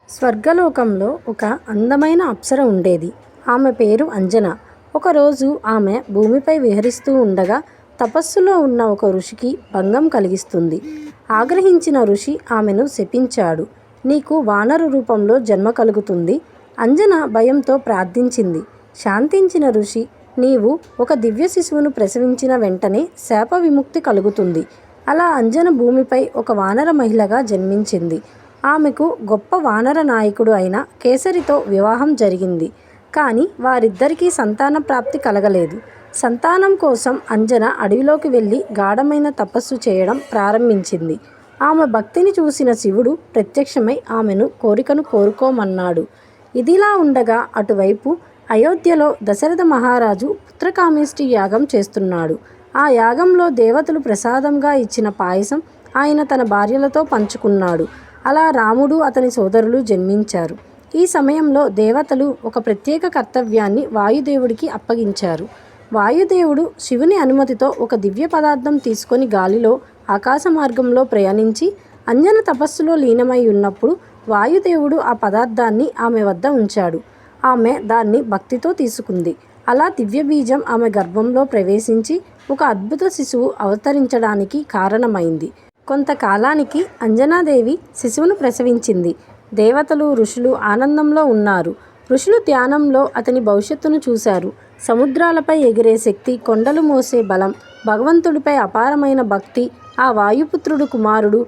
స్వర్గలోకంలో ఒక అందమైన అప్సర ఉండేది. ఆమె పేరు అంజన. ఒకరోజు ఆమె భూమిపై విహరిస్తూ ఉండగా తపస్సులో ఉన్న ఒక ఋషికి భంగం కలిగిస్తుంది. ఆగ్రహించిన ఋషి ఆమెను శపించాడు. నీకు వానరు రూపంలో జన్మ కలుగుతుంది. అంజన భయంతో ప్రార్థించింది. శాంతించిన ఋషి, నీవు ఒక దివ్య శిశువును ప్రసవించిన వెంటనే శాప విముక్తి కలుగుతుంది. అలా అంజన భూమిపై ఒక వానర మహిళగా జన్మించింది. ఆమెకు గొప్ప వానర నాయకుడు అయిన కేసరితో వివాహం జరిగింది. కానీ వారిద్దరికీ సంతాన ప్రాప్తి కలగలేదు. సంతానం కోసం అంజన అడవిలోకి వెళ్ళి గాఢమైన తపస్సు చేయడం ప్రారంభించింది. ఆమె భక్తిని చూసిన శివుడు ప్రత్యక్షమై ఆమెను కోరికను కోరుకోమన్నాడు. ఇదిలా ఉండగా అటువైపు అయోధ్యలో దశరథ మహారాజు పుత్రకామేష్టి యాగం చేస్తున్నాడు. ఆ యాగంలో దేవతలు ప్రసాదంగా ఇచ్చిన పాయసం ఆయన తన భార్యలతో పంచుకున్నాడు. అలా రాముడు అతని సోదరులు జన్మించారు. ఈ సమయంలో దేవతలు ఒక ప్రత్యేక కర్తవ్యాన్ని వాయుదేవుడికి అప్పగించారు. వాయుదేవుడు శివుని అనుమతితో ఒక దివ్య పదార్థం తీసుకొని గాలిలో ఆకాశ మార్గంలో ప్రయాణించి అంజన తపస్సులో లీనమై ఉన్నప్పుడు వాయుదేవుడు ఆ పదార్థాన్ని ఆమె వద్ద ఉంచాడు. ఆమె దాన్ని భక్తితో తీసుకుంది. అలా దివ్య బీజం ఆమె గర్భంలో ప్రవేశించి ఒక అద్భుత శిశువు అవతరించడానికి కారణమైంది. కొంతకాలానికి అంజనాదేవి శిశువును ప్రసవించింది. దేవతలు, ఋషులు ఆనందంలో ఉన్నారు. ఋషులు ధ్యానంలో అతని భవిష్యత్తును చూశారు. సముద్రాలపై ఎగిరే శక్తి, కొండలు మోసే బలం, భగవంతుడిపై అపారమైన భక్తి, ఆ వాయుపుత్రుడు కుమారుడు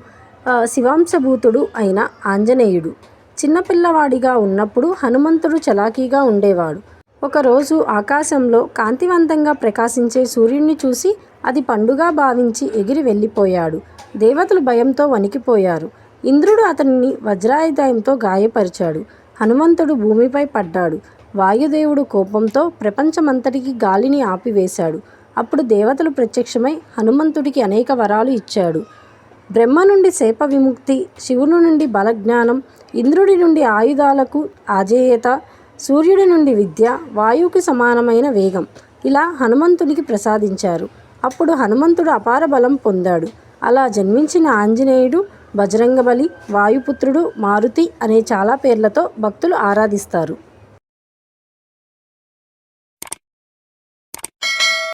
శివాంశభూతుడు అయిన ఆంజనేయుడు. చిన్నపిల్లవాడిగా ఉన్నప్పుడు హనుమంతుడు చలాకీగా ఉండేవాడు. ఒకరోజు ఆకాశంలో కాంతివంతంగా ప్రకాశించే సూర్యుడిని చూసి అది పండుగ భావించి ఎగిరి వెళ్ళిపోయాడు. దేవతలు భయంతో వణికిపోయారు. ఇంద్రుడు అతనిని వజ్రాయుధంతో గాయపరిచాడు. హనుమంతుడు భూమిపై పడ్డాడు. వాయుదేవుడు కోపంతో ప్రపంచమంతటికి గాలిని ఆపివేశాడు. అప్పుడు దేవతలు ప్రత్యక్షమై హనుమంతుడికి అనేక వరాలు ఇచ్చాడు. బ్రహ్మ నుండి శాప విముక్తి, శివుని నుండి బలజ్ఞానం, ఇంద్రుడి నుండి ఆయుధాలకు ఆజేయత, సూర్యుడి నుండి విద్య, వాయువుకి సమానమైన వేగం ఇలా హనుమంతుడికి ప్రసాదించారు. అప్పుడు హనుమంతుడు అపార బలం పొందాడు. అలా జన్మించిన ఆంజనేయుడు బజరంగబలి, వాయుపుత్రుడు, మారుతి అనే చాలా పేర్లతో భక్తులు ఆరాధిస్తారు.